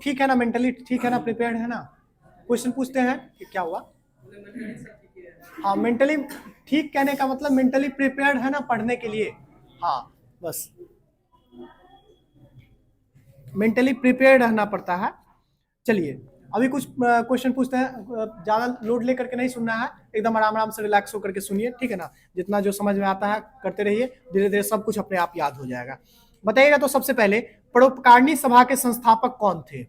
ठीक है ना, मेंटली ठीक है ना, प्रिपेयर्ड है ना? क्वेश्चन पूछते हैं कि क्या हुआ। हाँ, मेंटली ठीक कहने का मतलब मेंटली प्रिपेयर्ड है ना पढ़ने के लिए। हाँ बस मेंटली प्रिपेयर्ड रहना पड़ता है। चलिए अभी कुछ क्वेश्चन पूछते हैं, ज्यादा लोड लेकर के नहीं सुनना है, एकदम आराम आराम से रिलैक्स होकर के सुनिए, ठीक है ना। जितना जो समझ में आता है करते रहिए, धीरे धीरे सब कुछ अपने आप याद हो जाएगा। बताइएगा तो सबसे पहले परोपकारिणी सभा के संस्थापक कौन थे?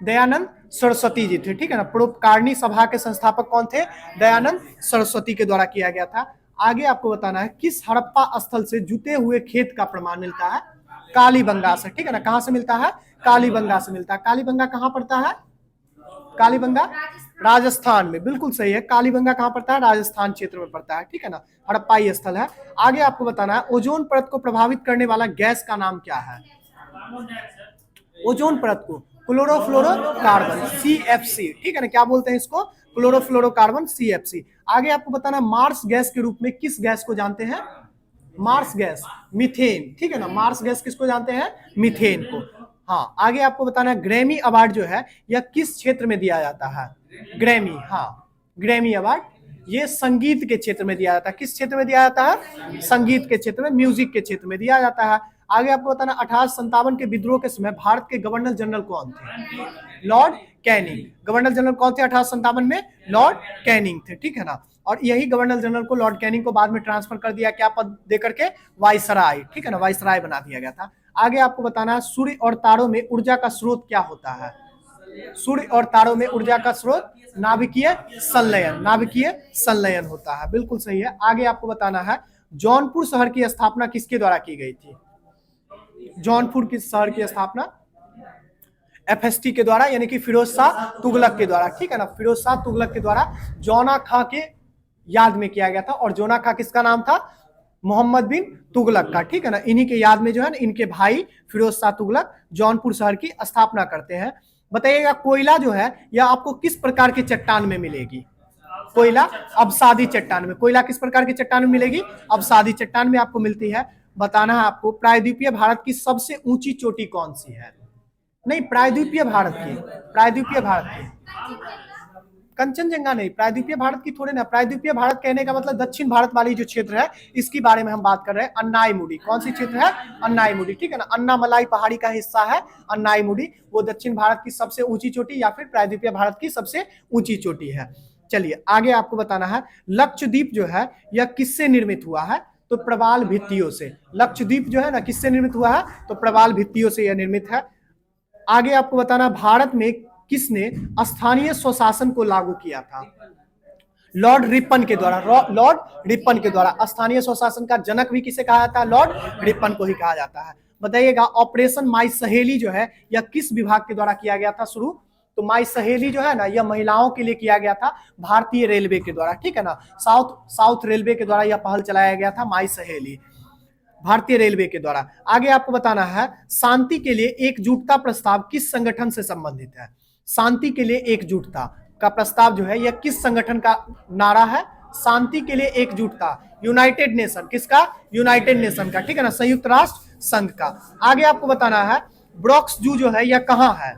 दयानंद सरस्वती जी थे, ठीक है ना। परोपकारिणी सभा के संस्थापक कौन थे? दयानंद सरस्वती के द्वारा किया गया था। आगे आपको बताना है किस हड़प्पा स्थल से जुते हुए खेत का प्रमाण मिलता है? कालीबंगा से, ठीक है ना। कहां से मिलता है? कालीबंगा से मिलता है। कालीबंगा कहां पड़ता है? कालीबंगा राजस्थान में, बिल्कुल सही है। कालीबंगा कहां पड़ता है? राजस्थान क्षेत्र में पड़ता है, ठीक है ना। हड़प्पाई स्थल है। आगे आपको बताना है ओजोन परत को प्रभावित करने वाला गैस का नाम क्या है? ओजोन परत को क्लोरोफ्लोरोकार्बन, CFC, ठीक है ना। क्या बोलते हैं इसको? Chlorofluorocarbon, CFC। आगे आपको बताना मार्स गैस के रूप में किस गैस को जानते हैं? मार्स गैस, मीथेन, ठीक है ना। मार्स गैस किसको जानते हैं? मीथेन को। हाँ, आगे आपको बताना है ग्रैमी अवार्ड जो है यह किस क्षेत्र में दिया जाता है? ग्रैमी, हाँ, ग्रैमी अवार्ड ये संगीत के क्षेत्र में दिया जाता है। किस क्षेत्र में दिया जाता है? संगीत के क्षेत्र में, म्यूजिक के क्षेत्र में दिया जाता है। आगे आपको बताना 1857 के विद्रोह के समय भारत के गवर्नर जनरल कौन थे? Lord Canning. गवर्नर जनरल कौन थे 1857 में? लॉर्ड कैनिंग थे, ठीक है ना। और यही गवर्नर जनरल को, लॉर्ड कैनिंग को बाद में ट्रांसफर कर दिया, क्या पद देकर के? वाइसराय, ठीक है ना, वाइसराय बना दिया गया था। आगे आपको बताना है सूर्य और तारों में ऊर्जा का स्रोत क्या होता है? सूर्य और तारों में ऊर्जा का स्रोत नाभिकीय संलयन, नाभिकीय संलयन होता है, बिल्कुल सही है। आगे आपको बताना है जौनपुर शहर की स्थापना किसके द्वारा की गई थी? जौनपुर की शहर की स्थापना FST के द्वारा, यानी कि फिरोज शाह तुगलक के द्वारा, ठीक है ना। फिरोज शाह तुगलक के द्वारा जौना खां के याद में किया गया था। और जौना खां किसका नाम था? मोहम्मद बिन तुगलक का, ठीक है ना। इन्हीं के याद में जो है ना इनके भाई फिरोज शाह तुगलक जौनपुर शहर की स्थापना करते हैं। बताइएगा कोयला जो है यह आपको किस प्रकार की चट्टान में मिलेगी? कोयला अवसादी चट्टान में। कोयला किस प्रकार की चट्टान में मिलेगी? अवसादी चट्टान में आपको मिलती है। बताना है आपको प्रायद्वीपीय भारत की सबसे ऊंची चोटी कौन सी है? नहीं, प्रायद्वीपीय भारत की, प्रायद्वीपीय भारत की, कंचनजंगा नहीं, प्रायद्वीपीय भारत की थोड़े ना। प्रायद्वीपीय भारत कहने का मतलब दक्षिण भारत वाली जो क्षेत्र है इसके बारे में हम बात कर रहे हैं। अन्नाईमुडी, कौन सी क्षेत्र है? अन्नाईमुडी, ठीक है ना। अन्नामलाई पहाड़ी का हिस्सा है अन्नाईमुडी, वो दक्षिण भारत की सबसे ऊंची चोटी या फिर प्रायद्वीपीय भारत की सबसे ऊंची चोटी है। चलिए आगे आपको बताना है लक्षद्वीप जो है यह किससे निर्मित हुआ है? तो प्रवाल भित्तियों से। लक्षद्वीप जो है ना किससे निर्मित हुआ है? तो प्रवाल भित्तियों से यह निर्मित है। आगे आपको बताना भारत में किसने स्थानीय स्वशासन को लागू किया था? लॉर्ड रिपन के द्वारा। लॉर्ड रिपन के द्वारा। स्थानीय स्वशासन का जनक भी किसे कहा जाता है? लॉर्ड रिपन को ही कहा जाता है। बताइएगा ऑपरेशन माई सहेली जो है यह किस विभाग के द्वारा किया गया था शुरू? तो माई सहेली जो है ना यह महिलाओं के लिए किया गया था भारतीय रेलवे के द्वारा, ठीक है ना। साउथ रेलवे के द्वारा यह पहल चलाया गया था माई सहेली, भारतीय रेलवे के द्वारा। आगे आपको बताना है शांति के लिए एकजुटता प्रस्ताव किस संगठन से संबंधित है? शांति के लिए एकजुटता का प्रस्ताव जो है यह किस संगठन का नारा है? शांति के लिए एकजुटता, यूनाइटेड नेशन, किसका? यूनाइटेड नेशन का, ठीक है ना, संयुक्त राष्ट्र संघ का। आगे आपको बताना है ब्रॉक्स जू जो है यह कहां है?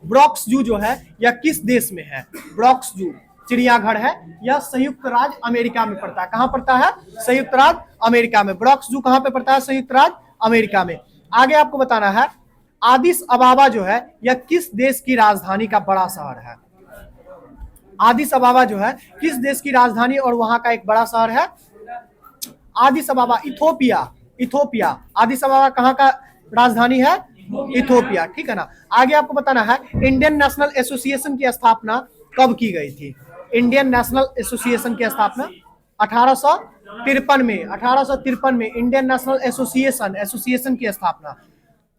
ब्रॉक्स जू जो है यह किस देश में है? ब्रॉक्स जू चिड़ियाघर है, यह संयुक्त राज्य अमेरिका में पड़ता है। कहां पड़ता है? संयुक्त राज्य अमेरिका में। ब्रॉक्स जू कहां पे पड़ता है? संयुक्त राज्य अमेरिका में। आगे आपको बताना है आदिस अबाबा जो है यह किस देश की राजधानी का बड़ा शहर है? आदिस अबाबा जो है किस देश की राजधानी और वहां का एक बड़ा शहर है? आदिस अबाबा इथोपिया, इथोपिया। आदिस अबाबा कहां का राजधानी है? इथोपिया, ठीक है ना। आगे आपको बताना है इंडियन नेशनल एसोसिएशन की स्थापना कब की गई थी? इंडियन नेशनल एसोसिएशन की स्थापना 1853 में। 1853 में इंडियन नेशनल एसोसिएशन की स्थापना।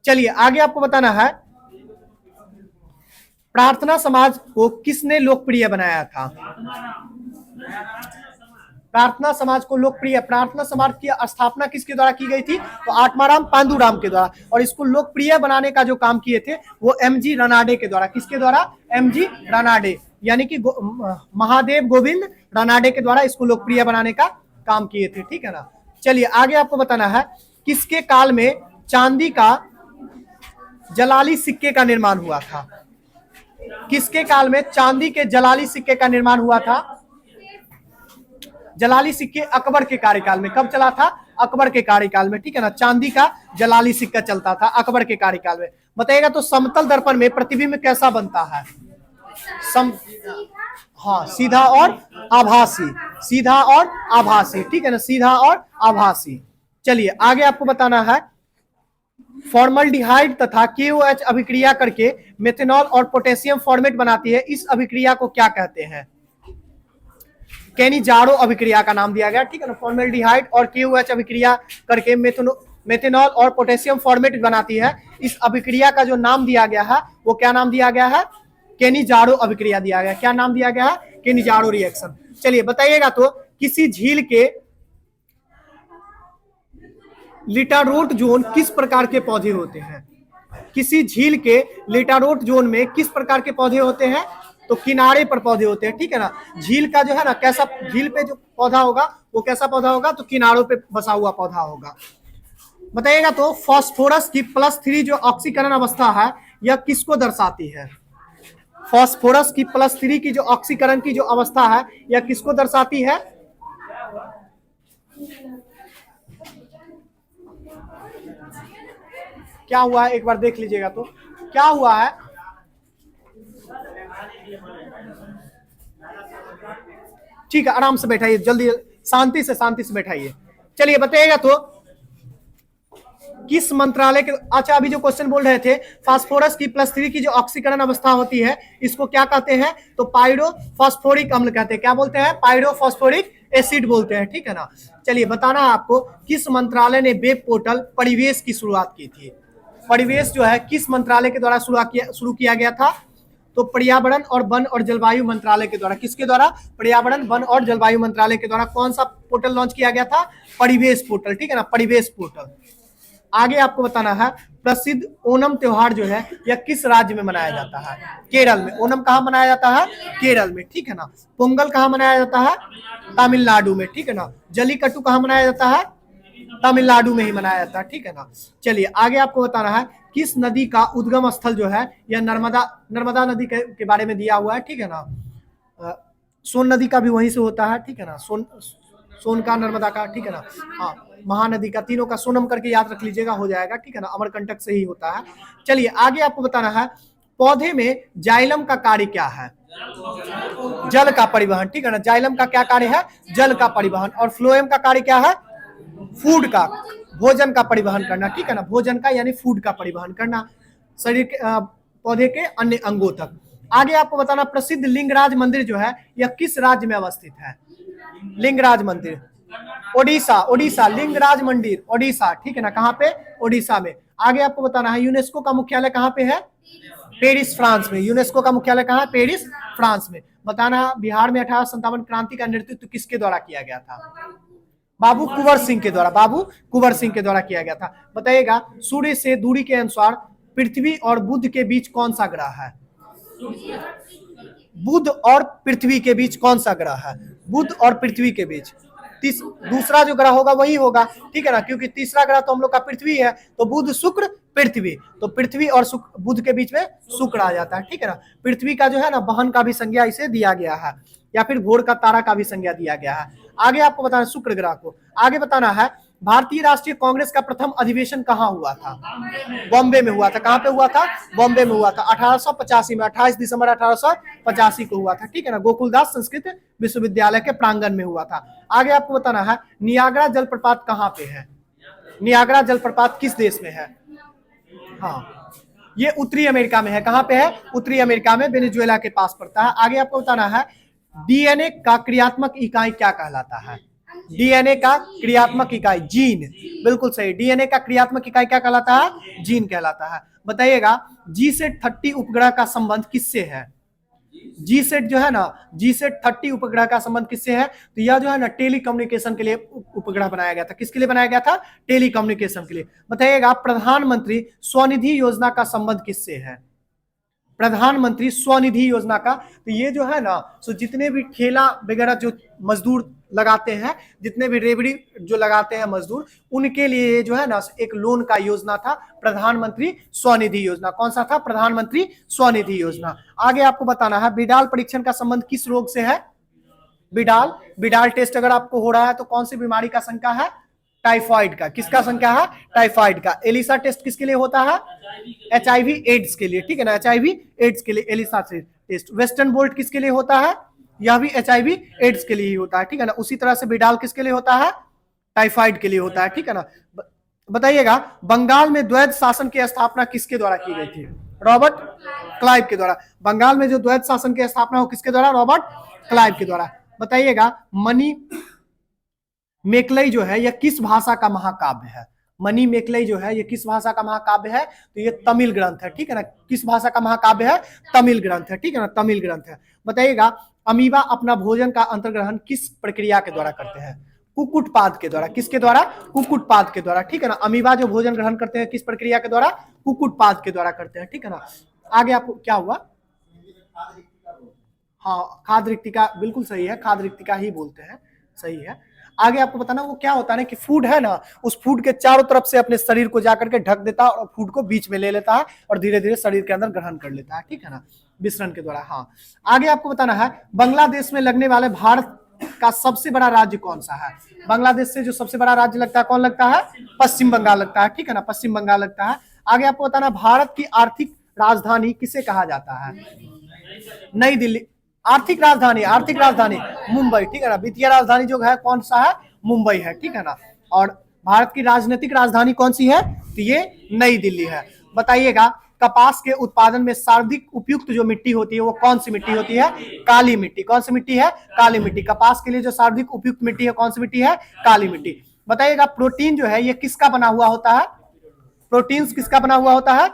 चलिए आगे आपको बताना है प्रार्थना समाज को किसने लोकप्रिय बनाया था? प्रार्थना समाज को लोकप्रिय, प्रार्थना समाज की स्थापना किसके द्वारा की गई थी? तो आत्माराम पांडुराम के द्वारा। और इसको लोकप्रिय बनाने का जो काम किए थे वो MG रानाडे के द्वारा। किसके द्वारा? MG रानाडे, यानी कि महादेव गोविंद रानाडे के द्वारा इसको लोकप्रिय बनाने का काम किए थे, ठीक है ना। चलिए आगे आपको बताना है किसके काल में चांदी का जलाली सिक्के का निर्माण हुआ था? किसके काल में चांदी के जलाली सिक्के का निर्माण हुआ था? जलाली सिक्के अकबर के कार्यकाल में। कब चला था? अकबर के कार्यकाल में, ठीक है ना। चांदी का जलाली सिक्का चलता था अकबर के कार्यकाल में। बताइएगा तो समतल दर्पण में प्रतिबिंब कैसा बनता है? हाँ, सीधा और आभासी, सीधा और आभासी, ठीक है ना, सीधा और आभासी। चलिए आगे आपको बताना है, फॉर्मल्डिहाइड तथा KOH अभिक्रिया करके मेथनॉल और पोटेशियम फॉर्मेट बनाती है, इस अभिक्रिया को क्या कहते हैं? केनी-जारो अभिक्रिया का नाम दिया गया, ठीक है ना। फॉर्मल्डिहाइड और KOH अभिक्रिया करके मेथनॉल और पोटेशियम फॉर्मेट बनाती है, इस अभिक्रिया का जो नाम दिया गया है वो क्या नाम दिया गया है? केनी-जारो अभिक्रिया दिया गया। क्या नाम दिया गया है? केनी-जारो रिएक्शन। चलिए बताइएगा तो किसी झील के लिटारोट जोन किस प्रकार के पौधे होते हैं? किसी झील के लिटारोट जोन में किस प्रकार के पौधे होते हैं? तो किनारे पर पौधे होते हैं, ठीक है ना। झील का जो है ना, कैसा झील पे जो पौधा होगा वो कैसा पौधा होगा? तो किनारों पे बसा हुआ पौधा होगा। बताइएगा तो फास्फोरस की +3 जो ऑक्सीकरण अवस्था है यह किसको दर्शाती है? फास्फोरस की +3 की जो ऑक्सीकरण की जो अवस्था है यह किसको दर्शाती है? क्या हुआ है एक बार देख लीजिएगा तो क्या हुआ है। ठीक है, आराम से बैठाइए, जल्दी शांति से बैठाइए। चलिए बताइएगा तो किस मंत्रालय के, अच्छा अभी जो क्वेश्चन बोल रहे थे, फास्फोरस की +3 की जो ऑक्सीकरण अवस्था होती है इसको क्या कहते हैं? तो पायरोफॉस्फोरिक अम्ल कहते हैं। क्या बोलते हैं? पायरोफॉस्फोरिक एसिड बोलते हैं, ठीक है ना। चलिए बताना है आपको, किस मंत्रालय ने वेब पोर्टल परिवेश की शुरुआत की थी? परिवेश जो है किस मंत्रालय के द्वारा शुरू किया गया था? तो पर्यावरण और वन और जलवायु मंत्रालय के द्वारा। किसके द्वारा? पर्यावरण वन और जलवायु मंत्रालय के द्वारा कौन सा पोर्टल लॉन्च किया गया था? परिवेश पोर्टल, ठीक है ना, परिवेश पोर्टल। आगे आपको बताना है, प्रसिद्ध ओणम त्योहार जो है यह किस राज्य में मनाया जाता है? केरल में। ओणम कहाँ मनाया जाता है? केरल में, ठीक है ना। पोंगल कहाँ मनाया जाता है? तमिलनाडु में, ठीक है ना। जलीकट्टू कहाँ मनाया जाता है? तमिलनाडु में ही मनाया जाता है, ठीक है ना। चलिए आगे आपको बताना है, किस नदी का उद्गम स्थल जो है यह नर्मदा नदी के बारे में दिया हुआ है, ठीक है ना। सोन नदी का भी वहीं से होता है, ठीक है ना। सोन का, नर्मदा का, ठीक है ना। हाँ, महानदी का, तीनों का सोनम करके याद रख लीजिएगा, हो जाएगा, ठीक है ना। अमरकंटक से ही होता है। चलिए आगे आपको बताना है, पौधे में जाइलम का कार्य क्या है? जल का परिवहन, ठीक है ना। जाइलम का क्या कार्य है? जल का परिवहन। और फ्लोएम का कार्य क्या है? फूड का, भोजन का परिवहन करना, ठीक है ना। भोजन का यानी फूड का परिवहन करना शरीर के पौधे के अन्य अंगों तक। आगे आपको बताना, प्रसिद्ध लिंगराज मंदिर जो है यह किस राज्य में अवस्थित है? लिंगराज मंदिर ओडिशा, लिंगराज मंदिर ओडिशा, ठीक है ना। कहाँ पे? ओडिशा में। आगे आपको बताना है, यूनेस्को का मुख्यालय कहाँ पे है? पेरिस, फ्रांस में। यूनेस्को का मुख्यालय कहाँ है? पेरिस, फ्रांस में। बताना, बिहार में 1857 क्रांति का नेतृत्व किसके द्वारा किया गया था? बाबू कुंवर सिंह के द्वारा किया गया था। बताइएगा, सूर्य से दूरी के अनुसार पृथ्वी और बुध के बीच कौन सा ग्रह है? बुध और पृथ्वी के बीच कौन सा ग्रह है? बुध और पृथ्वी के बीच दूसरा जो ग्रह होगा वही होगा, ठीक है ना, क्योंकि तीसरा ग्रह तो हम लोग का पृथ्वी है। तो बुध, शुक्र, पृथ्वी, तो पृथ्वी और बुध के बीच में शुक्र आ जाता है, ठीक है ना। पृथ्वी का जो है ना बहन का भी संज्ञा इसे दिया गया है, या फिर भोर का तारा का भी संज्ञा दिया गया है। आगे आपको बताना, शुक्र ग्रह को आगे बताना है, भारतीय राष्ट्रीय कांग्रेस का प्रथम अधिवेशन कहाँ हुआ था? बॉम्बे में हुआ था। कहाँ पे हुआ था? बॉम्बे में हुआ था। 1885 में, 28 दिसंबर 1885 को हुआ था, ठीक है ना। गोकुलदास संस्कृत विश्वविद्यालय के प्रांगण में हुआ था। आगे आपको बताना है, नियाग्रा जलप्रपात कहाँ पे है? नियाग्रा जलप्रपात किस देश में है? हाँ, ये उत्तरी अमेरिका में है। कहाँ पे है? उत्तरी अमेरिका में, वेनेजुएला के पास पड़ता है। आगे आपको बताना है, डीएनए का क्रियात्मक इकाई क्या कहलाता है? डीएनए का क्रियात्मक इकाई जीन, बिल्कुल सही। डीएनए का क्रियात्मक इकाई क्या कहलाता है? जीन कहलाता है। बताइएगा, GSAT-30 उपग्रह का संबंध किससे है? GSAT जो है ना, GSAT-30 उपग्रह का संबंध किससे है? तो यह जो है ना टेलीकम्युनिकेशन के लिए उपग्रह बनाया गया था। किसके लिए बनाया गया था? टेलीकम्युनिकेशन के लिए। बताइएगा, प्रधानमंत्री स्वनिधि योजना का संबंध किससे है? प्रधानमंत्री स्वनिधि योजना का, तो ये जो है ना, सो जितने भी ठेला वगैरह जो मजदूर लगाते हैं, जितने भी रेवड़ी जो लगाते हैं मजदूर, उनके लिए जो है ना एक लोन का योजना था, प्रधानमंत्री स्वनिधि योजना। कौन सा था? प्रधानमंत्री स्वनिधि योजना। आगे आपको बताना है बिडाल परीक्षण का संबंध किस रोग से है? बिडाल टेस्ट अगर आपको हो रहा है तो कौन सी बीमारी का शंका है? टाइफाइड का। किसका शंका है? टाइफाइड का। एलिसा टेस्ट किसके लिए होता है? HIV एड्स के लिए, ठीक है ना, HIV एड्स के लिए एलिसा टेस्ट। वेस्टर्न बोल्ट किसके लिए होता है? यह भी HIV एड्स के लिए ही होता है, ठीक है ना। उसी तरह से बिडाल किसके लिए होता है? टाइफाइड के लिए होता है, ठीक है ना। बताइएगा बंगाल में द्वैध शासन की स्थापना किसके द्वारा की गई थी? रॉबर्ट क्लाइव के द्वारा। बंगाल में जो द्वैध शासन की स्थापना हो किसके द्वारा? रॉबर्ट क्लाइव के द्वारा। बताइएगा मनी मेकलई जो है यह किस भाषा का महाकाव्य है? मनी मेकलई जो है ये किस भाषा का महाकाव्य है? तो ये तमिल ग्रंथ है, ठीक है ना। किस भाषा का महाकाव्य है? तमिल ग्रंथ है, ठीक है ना, तमिल ग्रंथ है। बताइएगा अमीबा अपना भोजन का अंतर्ग्रहण किस प्रक्रिया के द्वारा करते हैं? कुक्कुटपाद के द्वारा। किसके द्वारा? कुक्कुटपाद के द्वारा, ठीक है ना। अमीबा जो भोजन ग्रहण करते हैं किस प्रक्रिया के द्वारा? कुक्कुटपाद के द्वारा करते हैं, ठीक है ना। आगे आपको क्या हुआ? हाँ, खाद्य रिक्तिका बिल्कुल सही है, खाद्य रिक्तिका ही बोलते हैं, सही है। आगे आपको बताना वो क्या होता है ना कि फूड है ना, उस फूड के चारों तरफ से अपने शरीर को जाकर के ढक देता है और फूड को बीच में ले लेता है और धीरे धीरे शरीर के अंदर ग्रहण कर लेता है, ठीक है ना, विसरण के द्वारा। हाँ, आगे आपको बताना है बांग्लादेश में लगने वाले भारत का सबसे बड़ा राज्य कौन सा है? बांग्लादेश से जो सबसे बड़ा राज्य लगता है कौन लगता है? पश्चिम बंगाल लगता है, ठीक है ना, पश्चिम बंगाल लगता है। आगे आपको बताना भारत की आर्थिक राजधानी किसे कहा जाता है? नई दिल्ली। आर्थिक राजधानी मुंबई, ठीक है ना। वित्तीय राजधानी जो है कौन सा है? मुंबई है, ठीक है ना। और भारत की राजनीतिक राजधानी कौन सी है? तो ये नई दिल्ली है। बताइएगा कपास के उत्पादन में सर्वाधिक उपयुक्त जो मिट्टी होती है वो कौन सी मिट्टी होती है? काली मिट्टी। कौन सी मिट्टी है? काली मिट्टी। कपास के लिए जो सर्वाधिक उपयुक्त मिट्टी है कौन सी मिट्टी है? काली मिट्टी। बताइएगा प्रोटीन जो है ये किसका बना हुआ होता है? प्रोटीन किसका बना हुआ होता है?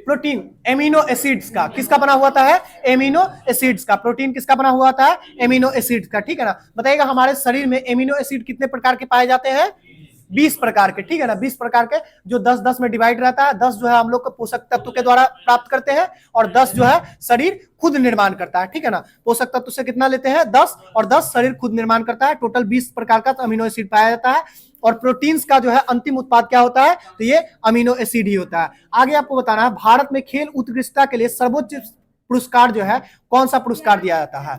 प्रोटीन एमिनो एसिड्स का। किसका बना हुआ होता है? एमिनो एसिड्स का। प्रोटीन किसका बना हुआ होता है? एमिनो एसिड्स का, ठीक है ना। बताइएगा हमारे शरीर में एमिनो एसिड कितने प्रकार के पाए जाते हैं? 20 प्रकार के, ठीक है ना, 20 प्रकार के, जो 10-10 में डिवाइड रहता है। 10 जो है हम लोग को पोषक तत्व के द्वारा प्राप्त करते हैं और 10 जो है शरीर खुद निर्माण करता है, ठीक है ना। पोषक तत्व से कितना लेते हैं? 10, और 10 शरीर खुद निर्माण करता है। टोटल 20 प्रकार का अमीनो एसिड पाया जाता है। और प्रोटीन्स का जो है अंतिम उत्पाद क्या होता है? तो ये अमीनो एसिड ही होता है। आगे आपको बताना है भारत में खेल उत्कृष्टता के लिए सर्वोच्च पुरस्कार जो है कौन सा पुरस्कार दिया जाता है?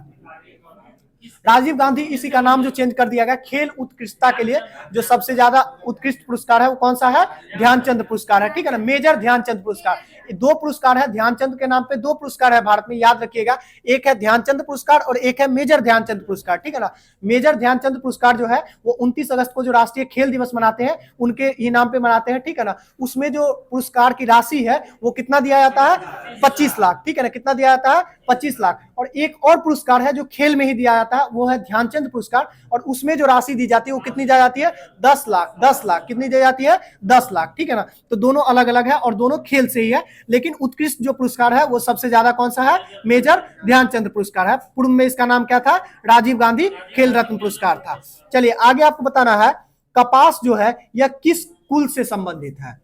राजीव गांधी, इसी का नाम जो चेंज कर दिया गया। खेल उत्कृष्टता के लिए जो सबसे ज्यादा उत्कृष्ट पुरस्कार है वो कौन सा है? ध्यानचंद पुरस्कार है, ठीक है ना, मेजर ध्यानचंद पुरस्कार। 2 पुरस्कार है ध्यानचंद के नाम पे, 2 पुरस्कार है भारत में, याद रखिएगा। एक है ध्यानचंद पुरस्कार और एक है मेजर ध्यानचंद पुरस्कार, ठीक है ना। मेजर ध्यानचंद पुरस्कार जो है वो 29 अगस्त को जो राष्ट्रीय खेल दिवस मनाते हैं उनके ही नाम पे मनाते हैं, ठीक है ना। उसमें जो पुरस्कार की राशि है वो कितना दिया जाता है? 25 लाख, ठीक है ना। कितना दिया जाता है? 25 लाख। और एक और पुरस्कार है जो खेल में ही दिया जाता है, वो है ध्यानचंद पुरस्कार, और उसमें जो राशि दी जाती है वो कितनी दी जाती है? 10 लाख। 10 लाख कितनी दी जाती है? 10 लाख, ठीक है ना। तो दोनों अलग अलग है और दोनों खेल से ही है, लेकिन उत्कृष्ट जो पुरस्कार है वो सबसे ज्यादा कौन सा है? मेजर ध्यानचंद पुरस्कार है। पूर्व में इसका नाम क्या था? राजीव गांधी खेल रत्न पुरस्कार था। चलिए आगे आपको बताना है कपास जो है यह किस कुल से संबंधित है?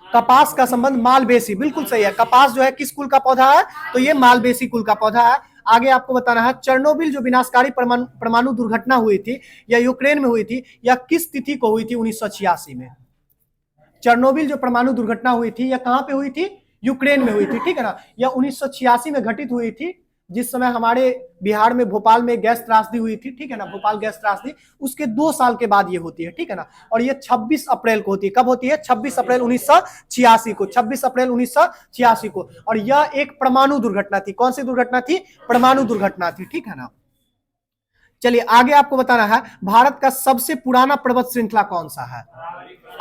कपास का संबंध मालवेसी, बिल्कुल सही है। कपास जो है किस कुल का पौधा है? तो ये मालवेसी कुल का पौधा है। आगे आपको बताना है चेरनोबिल जो विनाशकारी परमाणु दुर्घटना हुई थी या यूक्रेन में हुई थी या किस तिथि को हुई थी? 1986 में। चेरनोबिल जो परमाणु दुर्घटना हुई थी या कहां पे हुई थी? यूक्रेन में हुई थी, ठीक है ना। यह 1986 में घटित हुई थी, जिस समय हमारे बिहार में भोपाल में गैस त्रासदी हुई थी, ठीक है ना, भोपाल गैस त्रासदी, उसके 2 साल के बाद ये होती है, ठीक है ना। और ये 26 अप्रैल को होती है। कब होती है? 26 अप्रैल 1986 को। 26 अप्रैल 1986 को। और यह एक परमाणु दुर्घटना थी। कौन सी दुर्घटना थी? परमाणु दुर्घटना थी, ठीक है ना। चलिए आगे आपको बताना है भारत का सबसे पुराना पर्वत श्रृंखला कौन सा है?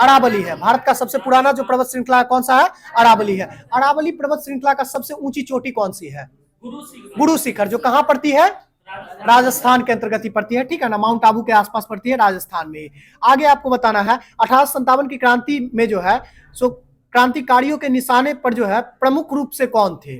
अरावली है। भारत का सबसे पुराना जो पर्वत श्रृंखला कौन सा है? अरावली है। अरावली पर्वत श्रृंखला का सबसे ऊंची चोटी कौन सी है? गुरु शिखर, जो कहां पड़ती है? राजस्थान के अंतर्गत ही पड़ती है, ठीक है ना, माउंट आबू के आसपास पड़ती है, राजस्थान में। आगे आपको बताना है 1857 की क्रांति में जो है सो क्रांतिकारियों के निशाने पर जो है प्रमुख रूप से कौन थे?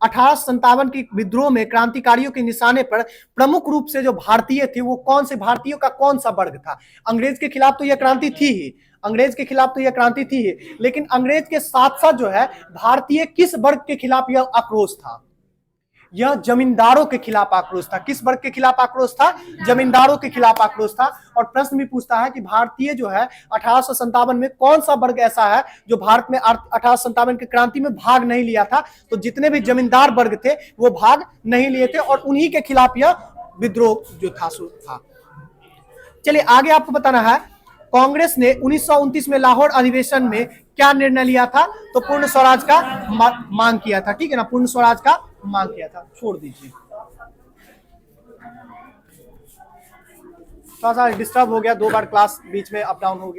1857 की विद्रोह में क्रांतिकारियों के निशाने पर प्रमुख रूप से जो भारतीय थे वो कौन से भारतीयों का कौन सा वर्ग था? अंग्रेज के खिलाफ तो यह क्रांति थी ही, अंग्रेज के खिलाफ तो यह क्रांति थी ही, लेकिन अंग्रेज के साथ साथ जो है भारतीय किस वर्ग के खिलाफ यह आक्रोश था? यह जमींदारों के खिलाफ आक्रोश था। किस वर्ग के खिलाफ आक्रोश था? जमींदारों के खिलाफ आक्रोश था। और प्रश्न भी पूछता है कि भारतीय जो है 1857 में कौन सा वर्ग ऐसा है जो भारत में 1857 की क्रांति में भाग नहीं लिया था? तो जितने भी जमींदार वर्ग थे वो भाग नहीं लिए थे और उन्हीं के खिलाफ यह विद्रोह जो था सो था। चलिए आगे आपको बताना है, कांग्रेस ने 1929 में लाहौर अधिवेशन में क्या निर्णय लिया था? तो पूर्ण स्वराज का मांग किया था। ठीक है ना, पूर्ण स्वराज का मांग किया था। छोड़ दीजिए, थोड़ा सा डिस्टर्ब हो गया, 2 बार क्लास बीच में अप डाउन हो गया।